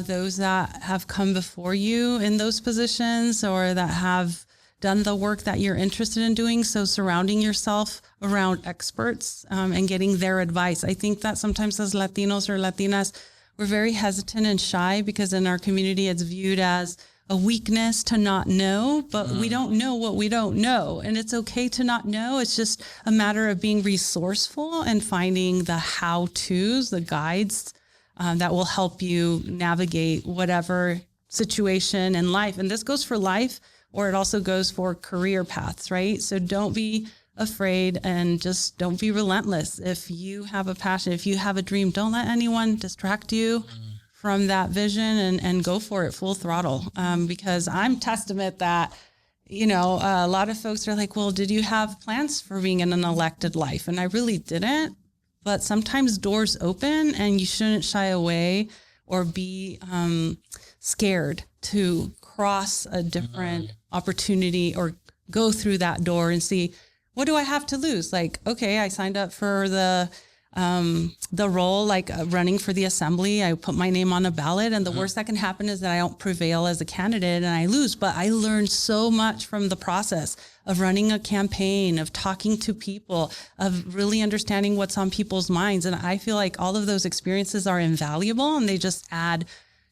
S3: those that have come before you in those positions or that have done the work that you're interested in doing. So surrounding yourself around experts and getting their advice. I think that sometimes as Latinos or Latinas, we're very hesitant and shy because in our community, it's viewed as a weakness to not know, but we don't know what we don't know. And it's okay to not know. It's just a matter of being resourceful and finding the how-tos, the guides that will help you navigate whatever situation in life. And this goes for life, or it also goes for career paths, right? So don't be afraid and just don't be relentless. If you have a passion, if you have a dream, don't let anyone distract you from that vision and go for it full throttle. Because I'm testament that, a lot of folks are like, well, did you have plans for being in an elected life? And I really didn't. But sometimes doors open and you shouldn't shy away or be scared to cross a different opportunity or go through that door and see, what do I have to lose? Like, okay, I signed up for the role, like running for the assembly. I put my name on a ballot, and the worst that can happen is that I don't prevail as a candidate and I lose. But I learned so much from the process of running a campaign, of talking to people, of really understanding what's on people's minds. And I feel like all of those experiences are invaluable, and they just add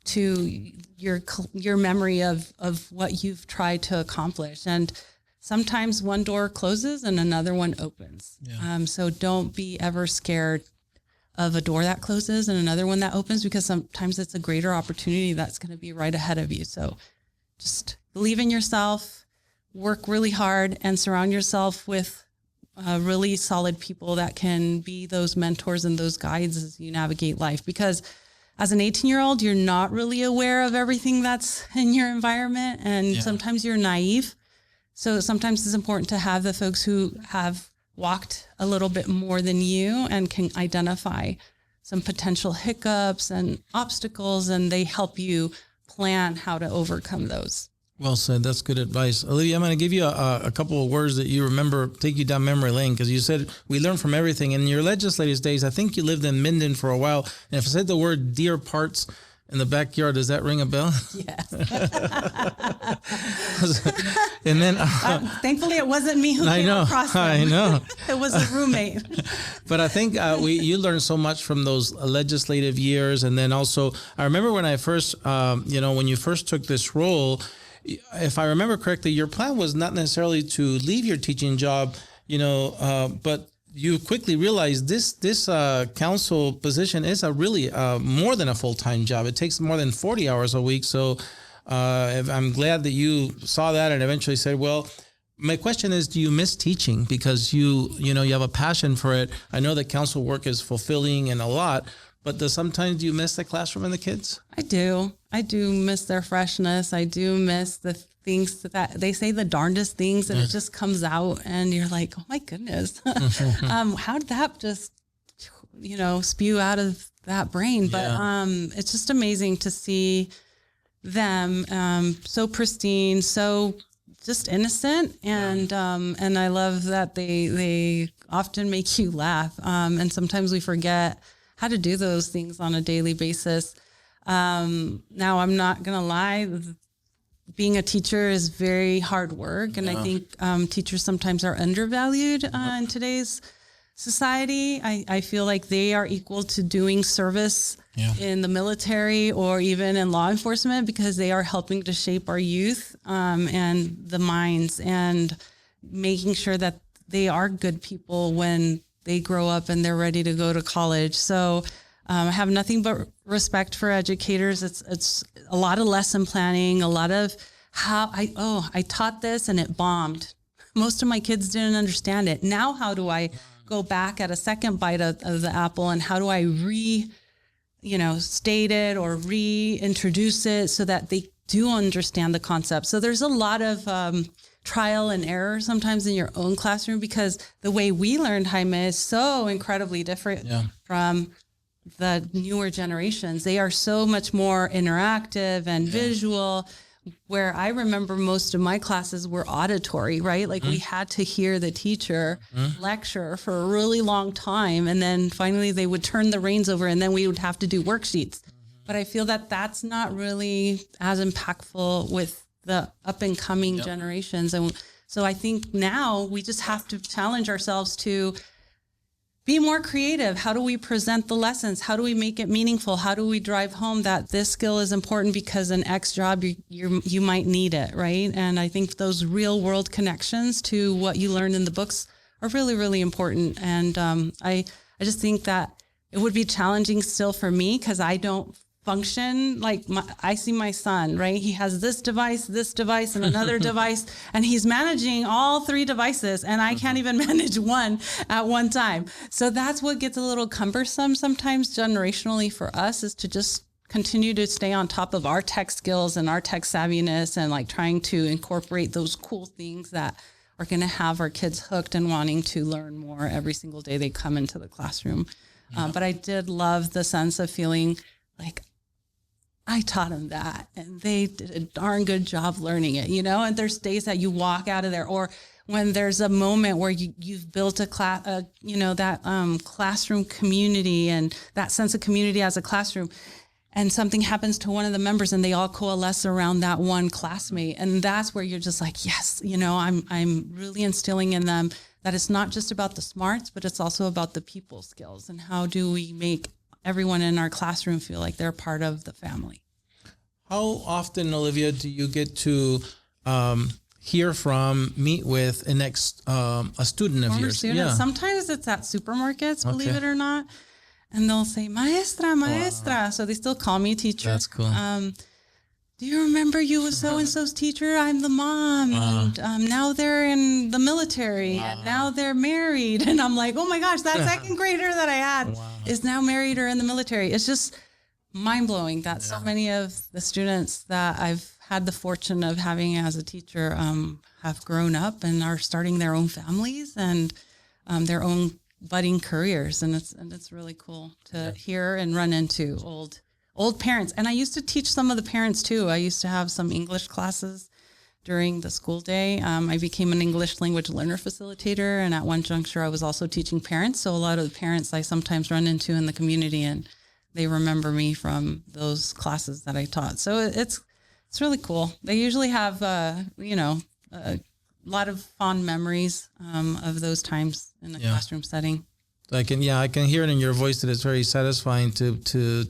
S3: to your memory of what you've tried to accomplish. And sometimes one door closes and another one opens. Yeah. So don't be ever scared of a door that closes and another one that opens, because sometimes it's a greater opportunity that's going to be right ahead of you. So just believe in yourself, work really hard, and surround yourself with really solid people that can be those mentors and those guides as you navigate life. Because as an 18-year-old, you're not really aware of everything that's in your environment. And sometimes you're naive. So sometimes it's important to have the folks who have walked a little bit more than you and can identify some potential hiccups and obstacles, and they help you plan how to overcome those.
S2: Well said. That's good advice. Olivia, I'm going to give you a couple of words that you remember, take you down memory lane, because you said we learn from everything. In your legislative days, I think you lived in Minden for a while. And if I said the word deer parts in the backyard, does that ring a bell?
S3: Yes.
S2: And then
S3: thankfully it wasn't me who came across them.
S2: I know.
S3: It was a roommate.
S2: But I think you learned so much from those legislative years. And then also, I remember when I first, when you first took this role, if I remember correctly, your plan was not necessarily to leave your teaching job, but you quickly realized this council position is a really more than a full-time job. It takes more than 40 hours a week. So I'm glad that you saw that and eventually said, well, my question is, do you miss teaching? Because you have a passion for it. I know that council work is fulfilling and a lot, but sometimes do you miss the classroom and the kids? I do miss their freshness. I do miss the things that they say the darndest things, and it just comes out and you're like, oh my goodness, how did that just, spew out of that brain? But it's just amazing to see
S3: them, so pristine, so just innocent. And I love that they often make you laugh. And sometimes we forget how to do those things on a daily basis. Now, I'm not going to lie. Being a teacher is very hard work. And I think teachers sometimes are undervalued in today's society. I feel like they are equal to doing service in the military or even in law enforcement, because they are helping to shape our youth and the minds, and making sure that they are good people when they grow up and they're ready to go to college. So I have nothing but respect for educators. It's a lot of lesson planning, a lot of I taught this and it bombed. Most of my kids didn't understand it. Now, how do I go back at a second bite of the apple, and how do I state it or reintroduce it so that they do understand the concept? So there's a lot of trial and error sometimes in your own classroom, because the way we learned, Jaime, is so incredibly different from the newer generations. They are so much more interactive and visual, where I remember most of my classes were auditory, right? Like we had to hear the teacher lecture for a really long time. And then finally they would turn the reins over, and then we would have to do worksheets. But I feel that that's not really as impactful with the up and coming generations. And so I think now we just have to challenge ourselves to be more creative. How do we present the lessons? How do we make it meaningful? How do we drive home that this skill is important because in X job you might need it, right? And I think those real world connections to what you learn in the books are really, really important. And I just think that it would be challenging still for me, because I don't function like I see my son, right? He has this device, and another device, and he's managing all three devices, and I can't even manage one at one time. So that's what gets a little cumbersome sometimes generationally for us, is to just continue to stay on top of our tech skills and our tech savviness, and like trying to incorporate those cool things that are going to have our kids hooked and wanting to learn more every single day they come into the classroom. But I did love the sense of feeling like I taught them that, and they did a darn good job learning it, and there's days that you walk out of there, or when there's a moment where you've built a class, classroom community and that sense of community as a classroom, and something happens to one of the members and they all coalesce around that one classmate. And that's where you're just like, yes, I'm really instilling in them that it's not just about the smarts, but it's also about the people skills, and how do we make everyone in our classroom feel like they're part of the family.
S2: How often, Olivia, do you get to hear from, meet with a student of yours?
S3: Yeah. Sometimes it's at supermarkets, believe it or not. And they'll say, maestra. Wow. So they still call me teacher.
S2: That's cool.
S3: Do you remember you was so-and-so's teacher? I'm the mom. Wow. And now they're in the military. Wow. And now they're married. And I'm like, oh my gosh, that second grader that I had is now married or in the military. It's just mind-blowing that so many of the students that I've had the fortune of having as a teacher have grown up and are starting their own families and their own budding careers. And it's really cool to hear and run into old parents. And I used to teach some of the parents too. I used to have some English classes during the school day. I became an English language learner facilitator. And at one juncture, I was also teaching parents. So a lot of the parents I sometimes run into in the community, and they remember me from those classes that I taught. So it's really cool. They usually have, a lot of fond memories of those times in the classroom setting.
S2: I can hear it in your voice that it's very satisfying to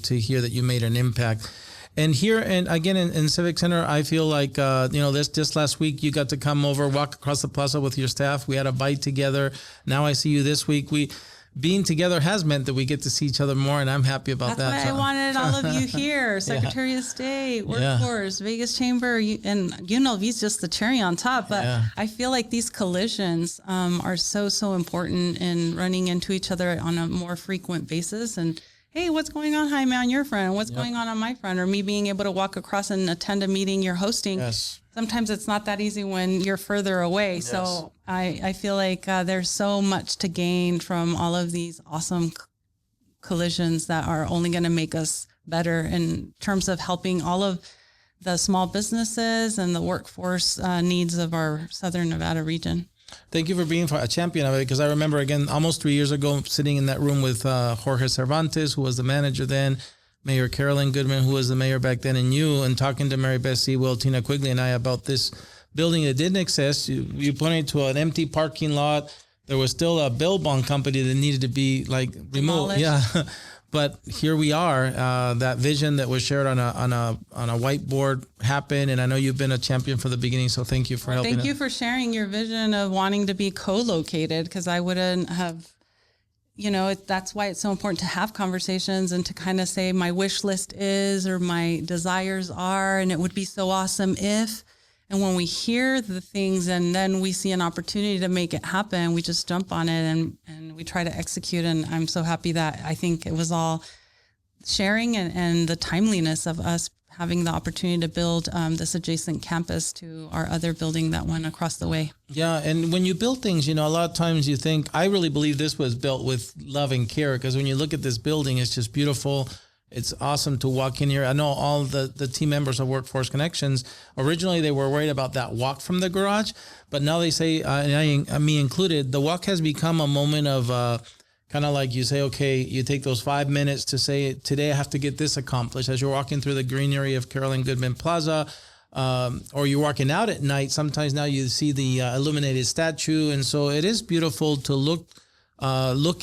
S2: hear that you made an impact. And here, and again, in Civic Center, I feel like, this last week, you got to come over, walk across the plaza with your staff. We had a bite together. Now I see you this week. Being together has meant that we get to see each other more, and I'm happy about that.
S3: That's why I wanted all of you here. Secretary of State, Workforce, Vegas Chamber, and UNLV is just the cherry on top. But I feel like these collisions are so important in running into each other on a more frequent basis. And hey, what's going on, Jaime, on your front? What's going on my front? Or me being able to walk across and attend a meeting you're hosting. Yes. Sometimes it's not that easy when you're further away. Yes. So I feel like there's so much to gain from all of these awesome collisions that are only going to make us better in terms of helping all of the small businesses and the workforce needs of our Southern Nevada region.
S2: Thank you for being a champion of it, because I remember, again, almost 3 years ago, sitting in that room with Jorge Cervantes, who was the manager then, Mayor Carolyn Goodman, who was the mayor back then, and you, and talking to Mary Beth Sewell, Tina Quigley, and I about this building that didn't exist. You pointed to an empty parking lot. There was still a bail bond company that needed to be removed.
S3: Demolished.
S2: Yeah. But here we are. That vision that was shared on a whiteboard happened, and I know you've been a champion from the beginning. So thank you for helping.
S3: Thank you for sharing your vision of wanting to be co-located, because I wouldn't have. That's why it's so important to have conversations and to kind of say my wish list is, or my desires are, and it would be so awesome if. And when we hear the things and then we see an opportunity to make it happen, we just jump on it and we try to execute. And I'm so happy that I think it was all sharing and the timeliness of us having the opportunity to build this adjacent campus to our other building that went across the way.
S2: Yeah, and when you build things, a lot of times you think, I really believe this was built with love and care, because when you look at this building, it's just beautiful. It's awesome to walk in here. I know all the team members of Workforce Connections, originally they were worried about that walk from the garage, but now they say, and me included, the walk has become a moment of kind of like you say, okay, you take those 5 minutes to say, today I have to get this accomplished. As you're walking through the greenery of Carolyn Goodman Plaza, or you're walking out at night, sometimes now you see the illuminated statue. And so it is beautiful to look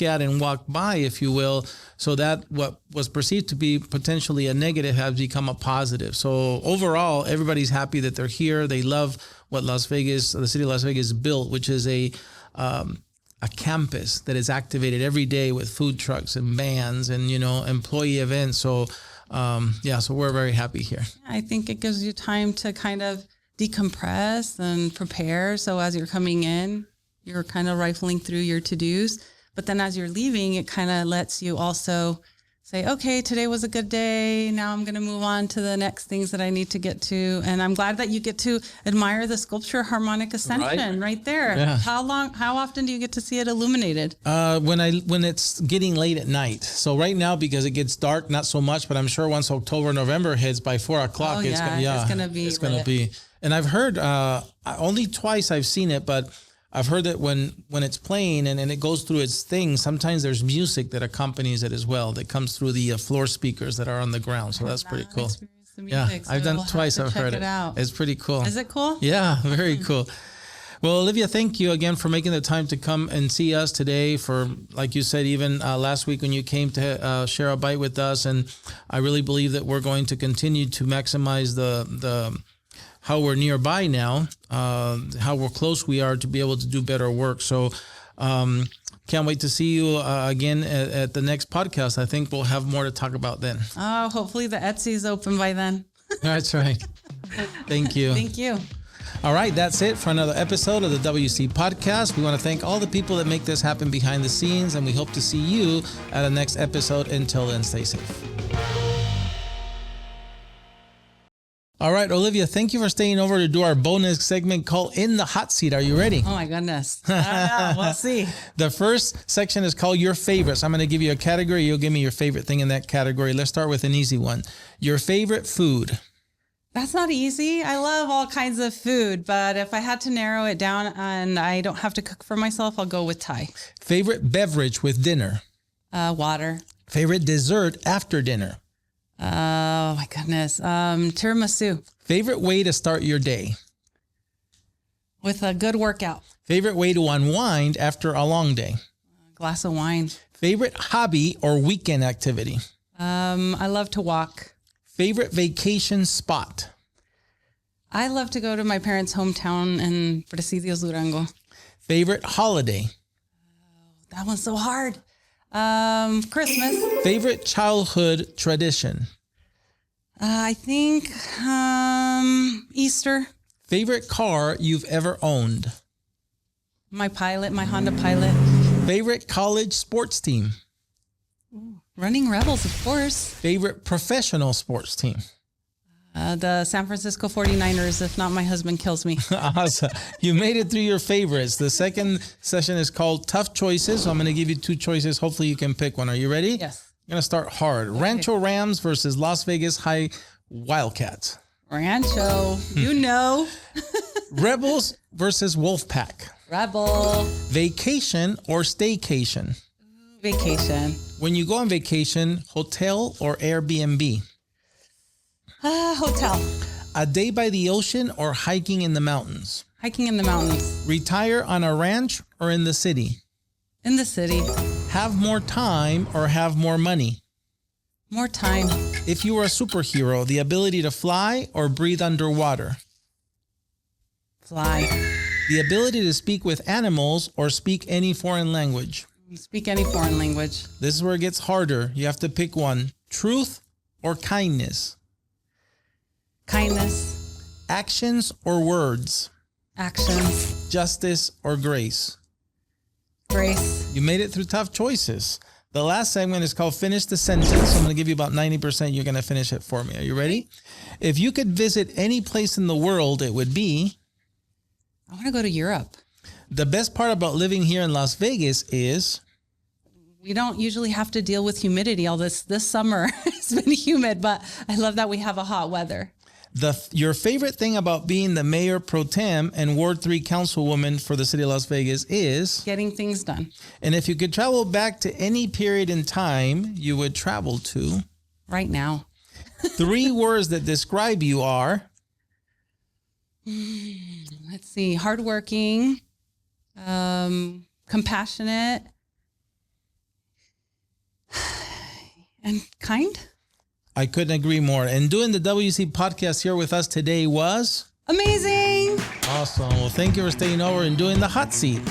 S2: at and walk by, if you will, so that what was perceived to be potentially a negative has become a positive. So overall, everybody's happy that they're here. They love what the city of Las Vegas built, which is a campus that is activated every day with food trucks and bands and, employee events. So, so we're very happy here.
S3: I think it gives you time to kind of decompress and prepare. So as you're coming in, you're kind of rifling through your to-dos, but then as you're leaving, it kind of lets you also say, okay, today was a good day. Now I'm going to move on to the next things that I need to get to. And I'm glad that you get to admire the sculpture Harmonic Ascension right there.
S2: Yeah.
S3: How often do you get to see it illuminated?
S2: When it's getting late at night. So right now, because it gets dark, not so much, but I'm sure once October, November hits by 4 o'clock, it's going to be. And I've heard, only twice I've seen it, but I've heard that when it's playing and it goes through its thing, sometimes there's music that accompanies it as well, that comes through the floor speakers that are on the ground. So that's pretty cool.
S3: Music, so
S2: I've done it twice. I've heard it. It's pretty cool.
S3: Is it cool?
S2: Yeah, very cool. Well, Olivia, thank you again for making the time to come and see us today. For, like you said, even last week when you came to share a bite with us. And I really believe that we're going to continue to maximize the how we're nearby now, how we're close we are to be able to do better work. So can't wait to see you again at the next podcast. I think we'll have more to talk about then.
S3: Oh, hopefully the Etsy's open by then.
S2: That's right. Thank you.
S3: Thank you.
S2: All right, that's it for another episode of the WC Podcast. We want to thank all the people that make this happen behind the scenes, and we hope to see you at the next episode. Until then, stay safe. All right, Olivia, thank you for staying over to do our bonus segment called In the Hot Seat. Are you ready?
S3: Oh, my goodness. I don't know. We'll see.
S2: The first section is called Your Favorites. I'm going to give you a category. You'll give me your favorite thing in that category. Let's start with an easy one. Your favorite food.
S3: That's not easy. I love all kinds of food, but if I had to narrow it down and I don't have to cook for myself, I'll go with Thai.
S2: Favorite beverage with dinner.
S3: Water.
S2: Favorite dessert after dinner.
S3: Oh my goodness. Tiramisu.
S2: Favorite way to start your day.
S3: With a good workout.
S2: Favorite way to unwind after a long day.
S3: A glass of wine.
S2: Favorite hobby or weekend activity.
S3: I love to walk.
S2: Favorite vacation spot.
S3: I love to go to my parents' hometown in Presidios, Durango.
S2: Favorite holiday.
S3: That one's so hard. Christmas.
S2: Favorite childhood tradition.
S3: I think Easter.
S2: Favorite car you've ever owned.
S3: My Honda Pilot.
S2: Favorite college sports team.
S3: Running Rebels, of course.
S2: Favorite professional sports team.
S3: The San Francisco 49ers, if not my husband kills me.
S2: Awesome. You made it through your favorites. The second session is called Tough Choices. So I'm going to give you 2 choices. Hopefully you can pick one. Are you ready?
S3: Yes.
S2: I'm going to start hard. Okay. Rancho Rams versus Las Vegas High Wildcats.
S3: Rancho. You know.
S2: Rebels versus Wolfpack.
S3: Rebel.
S2: Vacation or staycation?
S3: Vacation.
S2: When you go on vacation, hotel or Airbnb?
S3: Hotel.
S2: A day by the ocean or hiking in the mountains?
S3: Hiking in the mountains.
S2: Retire on a ranch or in the city?
S3: In the city.
S2: Have more time or have more money?
S3: More time.
S2: If you were a superhero, the ability to fly or breathe underwater?
S3: Fly.
S2: The ability to speak with animals or speak any foreign language?
S3: Speak any foreign language.
S2: This is where it gets harder. You have to pick one. Truth or kindness?
S3: Kindness.
S2: Actions or words?
S3: Actions.
S2: Justice or grace?
S3: Grace.
S2: You made it through tough choices. The last segment is called Finish the Sentence. I'm going to give you about 90%. You're going to finish it for me. Are you ready? If you could visit any place in the world, it would be?
S3: I want to go to Europe.
S2: The best part about living here in Las Vegas is?
S3: We don't usually have to deal with humidity all this summer. It's been humid, but I love that we have a hot weather.
S2: Your favorite thing about being the Mayor Pro Tem and Ward 3 Councilwoman for the city of Las Vegas is?
S3: Getting things done.
S2: And if you could travel back to any period in time, you would travel to?
S3: Right now.
S2: 3 words that describe you are?
S3: Let's see. Hardworking, compassionate, and kind.
S2: I couldn't agree more. And doing the WC podcast here with us today was?
S3: Amazing.
S2: Awesome. Well, thank you for staying over and doing the hot seat.